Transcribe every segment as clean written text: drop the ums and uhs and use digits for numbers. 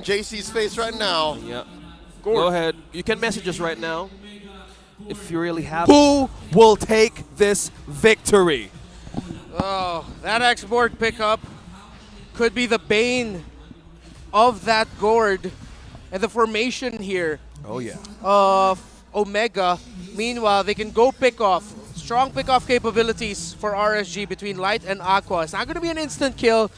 JC's face right now. Yeah. Go ahead. You can message us right now if you really have. Who will take this victory? Oh, that X-Board pickup could be the bane of that Gourd. And the formation here Oh, yeah. of Omega. Meanwhile, they can go pick off. Strong pick-off capabilities for RSG between Light and Aqua. It's not going to be an instant kill,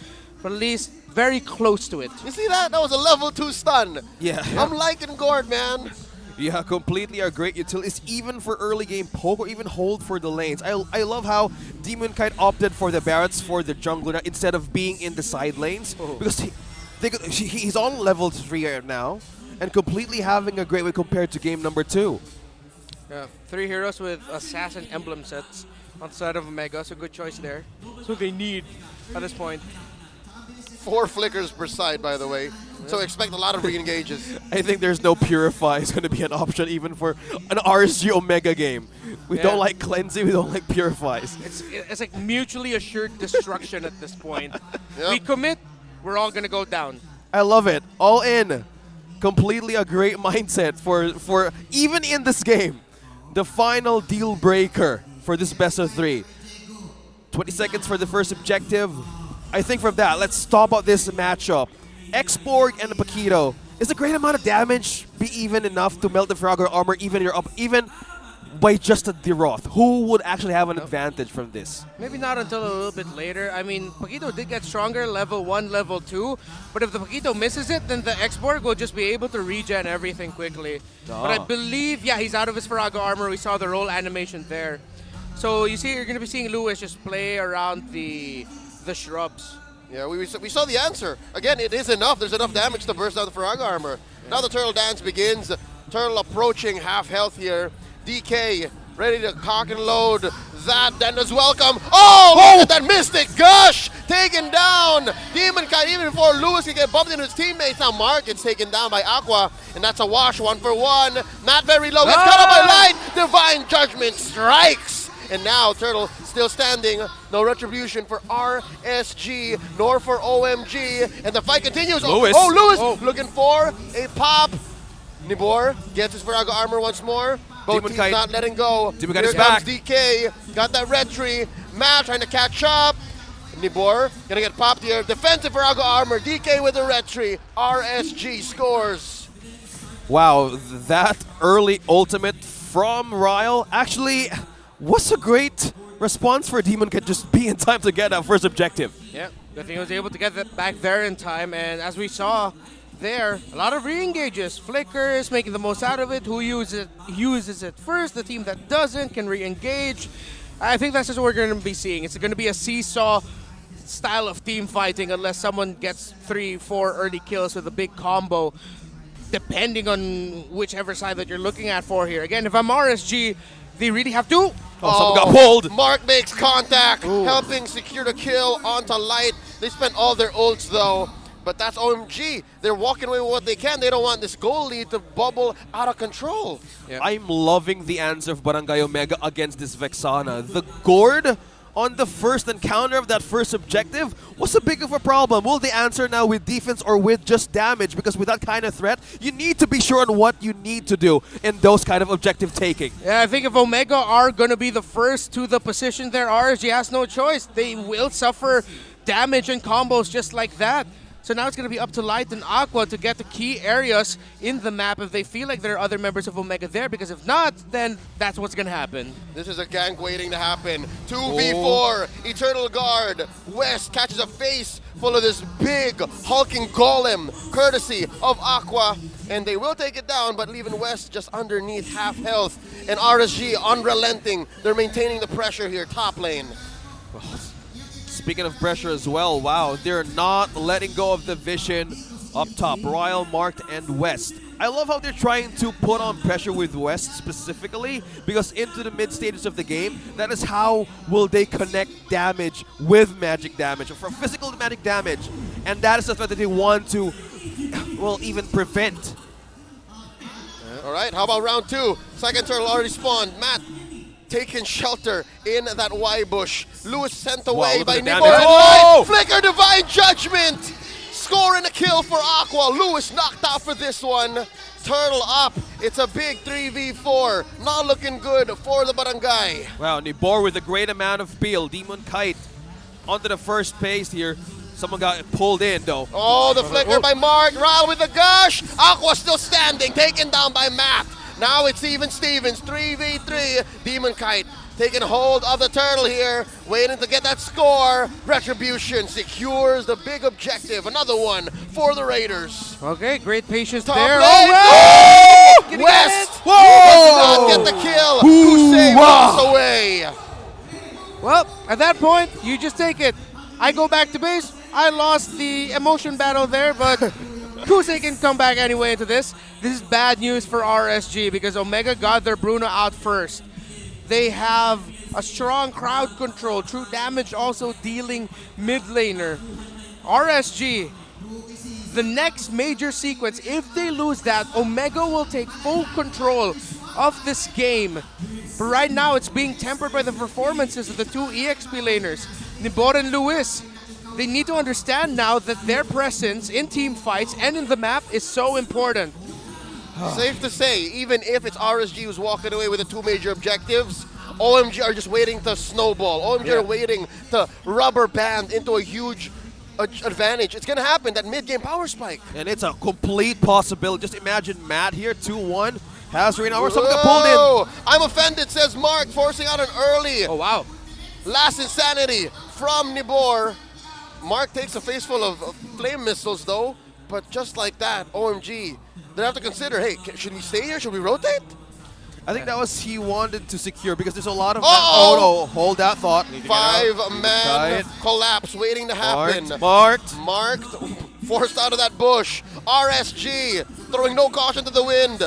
but at least very close to it. You see that? That was a level 2 stun. Yeah. I'm liking Gord, man. Yeah, completely are great utilities, even for early game poke or even hold for the lanes. I love how Demon Kite opted for the Barretts for the jungler instead of being in the side lanes. Because he's on level 3 right now and completely having a great way compared to game number 2. Yeah, 3 heroes with assassin emblem sets on the side of Omega, so good choice there. So they need at this point. 4 flickers per side, by the way. So expect a lot of re-engages. I think there's no Purify is going to be an option even for an RSG Omega game. We don't like cleansing, we don't like Purifies. It's like mutually assured destruction at this point. Yep. We commit, we're all going to go down. I love it. All in. Completely a great mindset for even in this game. The final deal breaker for this best of 3. 20 seconds for the first objective. I think from that, let's talk about this matchup. X-Borg and Paquito. Is a great amount of damage be even enough to melt the Frogger armor even by just a Deroth? Who would actually have an advantage from this? Maybe not until a little bit later. I mean, Paquito did get stronger, level 1, level 2. But if the Paquito misses it, then the X-Borg will just be able to regen everything quickly. But I believe, yeah, he's out of his Faraga armor. We saw the roll animation there. So you see, you're going to be seeing Lewis just play around the shrubs. Yeah, we saw the answer. Again, it is enough. There's enough damage to burst out the Faraga armor. Yeah. Now the Turtle dance begins. Turtle approaching half health here. DK ready to cock and load. That then is welcome. Oh, look at that Mystic Gush taken down. Demon Kite even before Lewis can get bumped into his teammates. Now Mark gets taken down by Aqua, and that's a wash 1-for-1. Not very low. Gets cut off by Light. Divine Judgment strikes. And now Turtle still standing. No retribution for RSG nor for OMG. And the fight continues. Lewis. Lewis looking for a pop. Nibor gets his Faraga armor once more. Both teams not letting go. Demon Kite Here is back. comes DK. Got that red tree. Matt trying to catch up. Nibor gonna get popped here. Defensive Faraga armor. DK with the red tree. RSG scores. Wow, that early ultimate from Ryle actually was a great response for Demon Kite just be in time to get that first objective. Yeah, good thing he was able to get that back there in time. And as we saw there, a lot of re-engages. Flickers, making the most out of it. Who uses it first. The team that doesn't can re-engage. I think that's just what we're going to be seeing. It's going to be a seesaw style of team fighting unless someone gets 3-4 early kills with a big combo, depending on whichever side that you're looking at for here. Again, if I'm RSG, they really have to. Someone got pulled. Mark makes contact, helping secure the kill onto Light. They spent all their ults though. But that's OMG. They're walking away with what they can. They don't want this goal lead to bubble out of control. Yeah. I'm loving the answer of Barangay Omega against this Vexana. The Gourd on the first encounter of that first objective was a big of a problem. Will they answer now with defense or with just damage? Because with that kind of threat, you need to be sure on what you need to do in those kind of objective taking. Yeah, I think if Omega are going to be the first to the position there, RSG has no choice. They will suffer damage and combos just like that. So now it's going to be up to Light and Aqua to get the key areas in the map if they feel like there are other members of Omega there, because if not, then that's what's going to happen. This is a gank waiting to happen. 2v4, Eternal Guard. West catches a face full of this big hulking golem, courtesy of Aqua. And they will take it down, but leaving West just underneath half health. And RSG unrelenting. They're maintaining the pressure here, top lane. Speaking of pressure as well, wow, they're not letting go of the vision up top. Royal, Marked, and West. I love how they're trying to put on pressure with West specifically, because into the mid stages of the game, that is how will they connect damage with magic damage, or from physical to magic damage. And that is the threat that they want to, well, even prevent. All right, how about round 2? Second turtle already spawned. Matt taking shelter in that Y bush. Lewis sent away by Nibor. Flicker Divine Judgment score and a kill for Aqua. Lewis knocked out for this one. Turtle up. It's a big 3v4. Not looking good for the Barangay. Wow, Nibor with a great amount of peel. Demon Kite onto the first pace here. Someone got pulled in though. Oh, the flicker by Mark. Ral with the gush. Aqua still standing, taken down by Matt. Now it's even Stevens, 3v3. Demon Kite taking hold of the turtle here, waiting to get that score. Retribution secures the big objective. Another one for the Raiders. Okay, great patience Top there. lane. Oh, Oh! West. Whoa! Does not get the kill. Kusei walks away. Well, at that point, you just take it. I go back to base. I lost the emotion battle there, but Kusei can come back anyway into this. This is bad news for RSG because Omega got their Bruno out first. They have a strong crowd control, true damage also dealing mid laner. RSG, the next major sequence, if they lose that, Omega will take full control of this game. But right now, it's being tempered by the performances of the two EXP laners, Nibor and Luis. They need to understand now that their presence in team fights and in the map is so important. Safe to say, even if it's RSG who's walking away with the two major objectives, OMG are just waiting to snowball. OMG are waiting to rubber band into a huge advantage. It's going to happen, that mid-game power spike. And it's a complete possibility. Just imagine Matt here, 2-1. Has Rain Hour. Someone got pulled in. I'm offended, says Mark, forcing out an early. Oh, wow. Last Insanity from Nibor. Mark takes a face full of flame missiles, though. But just like that, OMG, they have to consider, hey, should we stay here? Should we rotate? I think that was he wanted to secure because there's a lot of... Uh-oh. Oh, no. Hold that thought. Five-man collapse waiting to happen. Marked. Marked, forced out of that bush. RSG throwing no caution to the wind.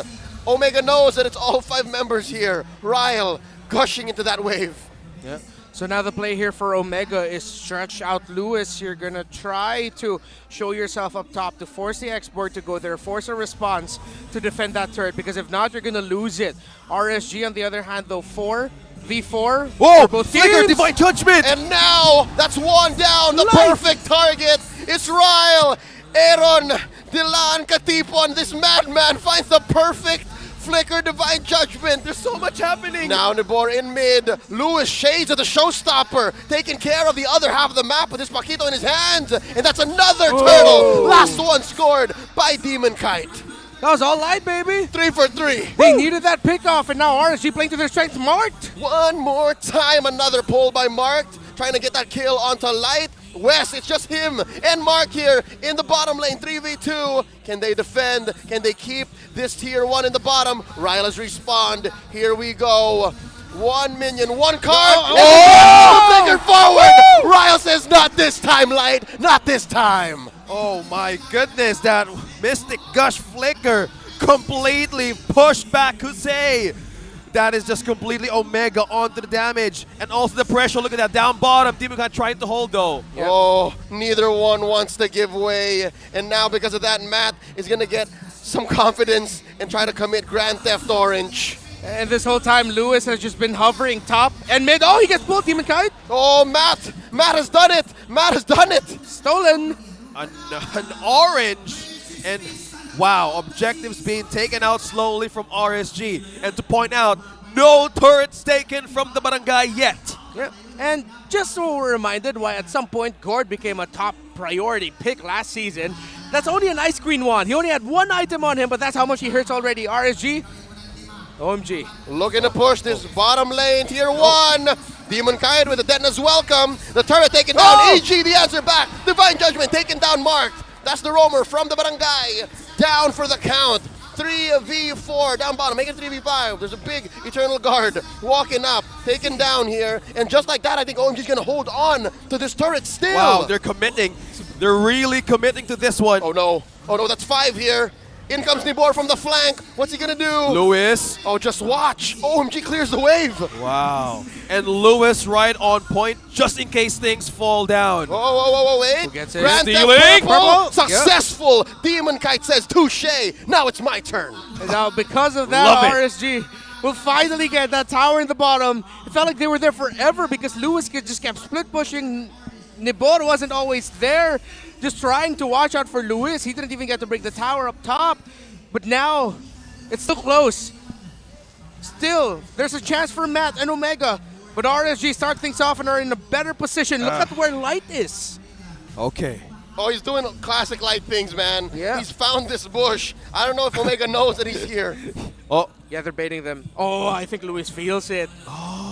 Omega knows that it's all 5 members here. Ryle gushing into that wave. Yeah. So now the play here for Omega is stretch out Lewis. You're going to try to show yourself up top to force the export to go there, force a response to defend that turret, because if not, you're going to lose it. RSG, on the other hand, though, 4v4. Whoa! Both Flicker, teams. Divine Judgment! And now, that's one down. The perfect target. It's Ryle. Aaron Dilan Katipon. This madman finds the perfect flicker, Divine Judgment. There's so much happening. Now Nibor in mid. Lewis shades of the showstopper, taking care of the other half of the map with his Paquito in his hands. And that's another turtle. Last one scored by Demon Kite. That was all light, baby. 3 for 3. They needed that pickoff, and now RSG playing to their strength. Marked. One more time, another pull by Marked, trying to get that kill onto Light. West, it's just him and Mark here in the bottom lane, 3v2. Can they defend? Can they keep this tier 1 in the bottom? Ryla's respawned. Here we go. 1 minion, 1 card. Flicker forward. Ryle says, not this time, Light. Not this time. Oh my goodness, that Mystic Gush Flicker completely pushed back Kusei. That is just completely Omega onto the damage. And also the pressure, look at that, down bottom. Demon Kite trying to hold though. Yep. Oh, neither one wants to give way. And now because of that, Matt is going to get some confidence and try to commit Grand Theft Orange. And this whole time, Lewis has just been hovering top and mid. Oh, he gets pulled, Demon Kite. Oh, Matt has done it. Matt has done it. Stolen. An orange. And wow, objectives being taken out slowly from RSG. And to point out, no turrets taken from the Barangay yet. Yep. And just so we're reminded why at some point Gord became a top priority pick last season, that's only an ice green one. He only had 1 item on him, but that's how much he hurts already. RSG, OMG. Looking to push this bottom lane, tier 1. Demon Kite with the Detna's welcome. The turret taken down. EG, the answer back. Divine Judgment taken down, Marked. That's the roamer from the Barangay. Down for the count. 3v4 down bottom, make it 3v5. There's a big Eternal Guard walking up, taken down here. And just like that, I think OMG's going to hold on to this turret still. Wow, they're committing. They're really committing to this one. Oh no, that's 5 here. In comes Nibor from the flank. What's he gonna do? Lewis. Oh, just watch. OMG clears the wave. Wow. And Lewis right on point, just in case things fall down. Whoa, wait. Who gets it? Grand Theft Stealing. Purple. Successful. Yep. Demon Kite says, touche. Now it's my turn. And now because of that, RSG will finally get that tower in the bottom. It felt like they were there forever because Lewis just kept split pushing. Nibor wasn't always there. just trying to watch out for Lewis. He didn't even get to break the tower up top. But now, it's still close. Still, there's a chance for Matt and Omega. But RSG start things off and are in a better position. Look at where Light is. Okay. Oh, he's doing classic Light things, man. Yeah. He's found this bush. I don't know if Omega knows that he's here. Oh, Yeah, they're baiting them. Oh, I think Lewis feels it.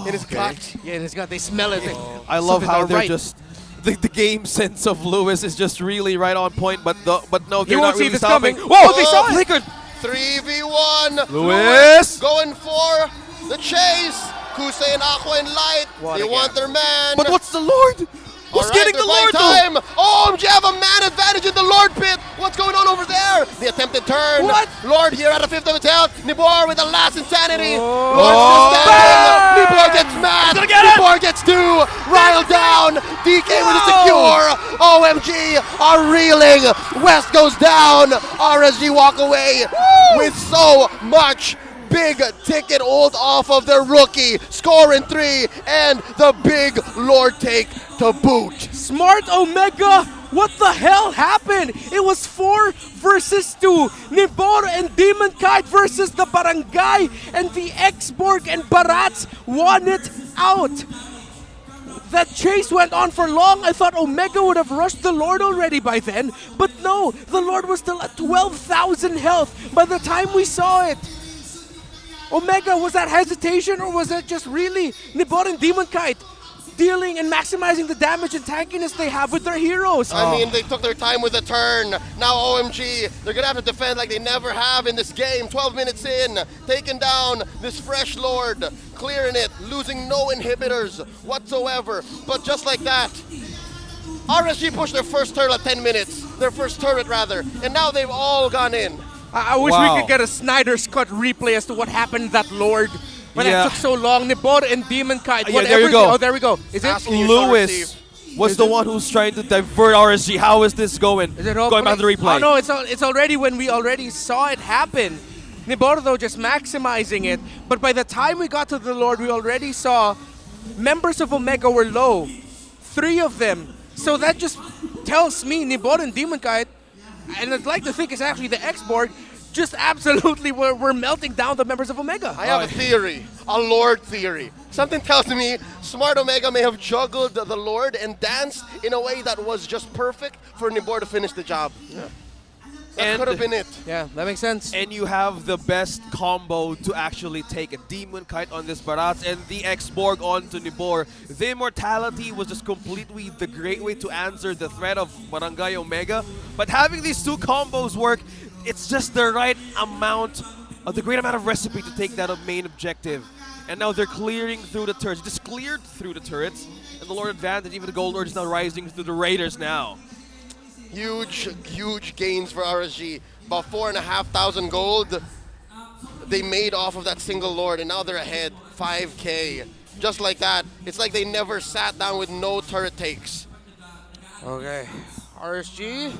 In his gut. Yeah, in his gut. They smell it. I love Something how not they're right. just the game sense of Lewis is just really right on point. But no, they're You not won't see really this stopping. coming. Whoa, Oh, they saw it. flickered. 3v1. Lewis. Going for the chase. Kusei and Aqua and Light. What They again? want their man. But what's the Lord? Who's Alright, getting they're the Lord buying though? time. Oh, OMG have a man advantage in the Lord pit. What's going on over there? The attempted turn. What? Lord here at a fifth of his health. Nibor with the last insanity. Oh. Lord's just Bang! standing. Nibor gets mad. gonna get it. Nibor gets two. Ryle down. DK with a secure. OMG are reeling. West goes down. RSG walk away with so much big ticket hold off of their rookie. Score in 3 and the big Lord take to boot. Smart Omega! What the hell happened? It was 4 versus 2. Nibor and Demon Kite versus the Barangay, and the X-Borg and Barats won it out. That chase went on for long. I thought Omega would have rushed the Lord already by then, but no, the Lord was still at 12,000 health by the time we saw it. Omega, was that hesitation or was that just really Nibor and Demon Kite dealing and maximizing the damage and tankiness they have with their heroes? I mean, they took their time with the turn. Now OMG, they're gonna have to defend like they never have in this game. 12 minutes in, taking down this fresh Lord, clearing it, losing no inhibitors whatsoever. But just like that, RSG pushed their first turret at 10 minutes, their first turret rather, and now they've all gone in. I wish Wow. we could get a Snyder's Cut replay as to what happened to that Lord. When Yeah. that took so long, Nibor and Demon Kite. Yeah, whatever there you go. Oh, there we go. Is it? Asking you shall Lewis receive. was the one who's trying to divert RSG. How is this going? Is it all Going back to the replay. Oh no, it's already when we already saw it happen. Nibor though just maximizing it, but by the time we got to the Lord, we already saw members of Omega were low, 3 of them. So that just tells me Nibor and Demon Kite, and I'd like to think it's actually the X-Borg, just absolutely were melting down the members of Omega. I have a theory, a Lord theory. Something tells me Smart Omega may have juggled the Lord and danced in a way that was just perfect for Nibor to finish the job. That And- could have been it. Yeah, that makes sense. And you have the best combo to actually take a Demon Kite on this Barats and the X-Borg onto Nibor. The Immortality was just completely the great way to answer the threat of Barangay Omega. But having these two combos work, it's just the right amount, the great amount of recipe to take that main objective. And now they're clearing through the turrets. Just cleared through the turrets. And the Lord advantage, even the Gold Lord is now rising through the Raiders now. Huge gains for RSG. About 4,500 gold they made off of that single Lord, and now they're ahead 5K. Just like that. It's like they never sat down with no turret takes. Okay, RSG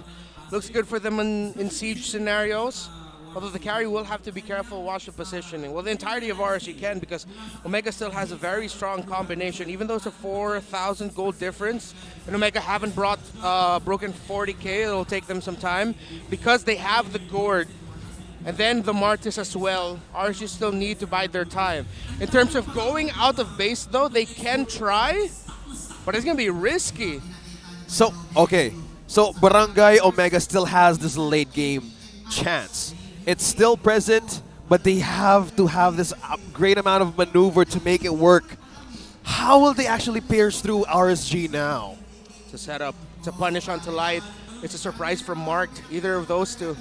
looks good for them in siege scenarios. Although the carry will have to be careful, watch the positioning. Well, the entirety of RSG can, because Omega still has a very strong combination. Even though it's a 4,000 gold difference, and Omega haven't broken 40K, it'll take them some time. Because they have the Gourd, and then the Martis as well, RSG still need to bide their time. In terms of going out of base, though, they can try, but it's going to be risky. So, okay. So, Barangay Omega still has this late game chance. It's still present, but they have to have this great amount of maneuver to make it work. How will they actually pierce through RSG now? It's a setup. It's a punish onto Light. It's a surprise from Marked. Either of those two.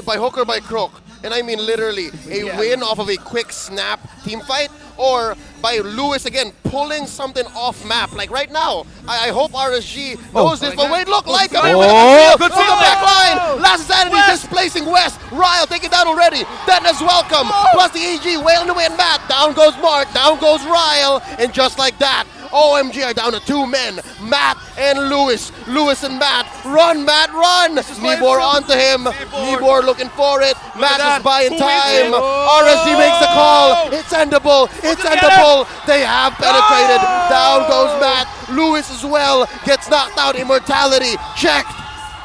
By hook or by crook. And I mean literally a Yeah. win off of a quick snap team fight, or by Lewis again pulling something off map. Like right now, I hope RSG knows this. But wait, look, Light coming with Oh, the good from the feeling. back line. Last Insanity displacing West. Ryle taking down already. Deadness welcome. Plus the EG wailing away and Matt. Down goes Mark. Down goes Ryle. And just like that, OMG are down to 2 men, Matt and Lewis. Lewis and Matt, run Matt, run! Nibor onto him, Nibor looking for it, Matt is buying time, RSG makes the call, it's endable, it's endable, they have penetrated, down goes Matt, Lewis as well, gets knocked out, immortality, checked,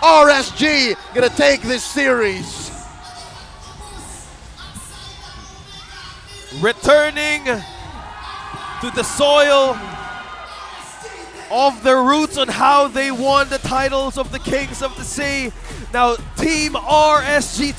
RSG gonna take this series. Returning to the soil of their roots on how they won the titles of the Kings of the Sea. Now, Team RSG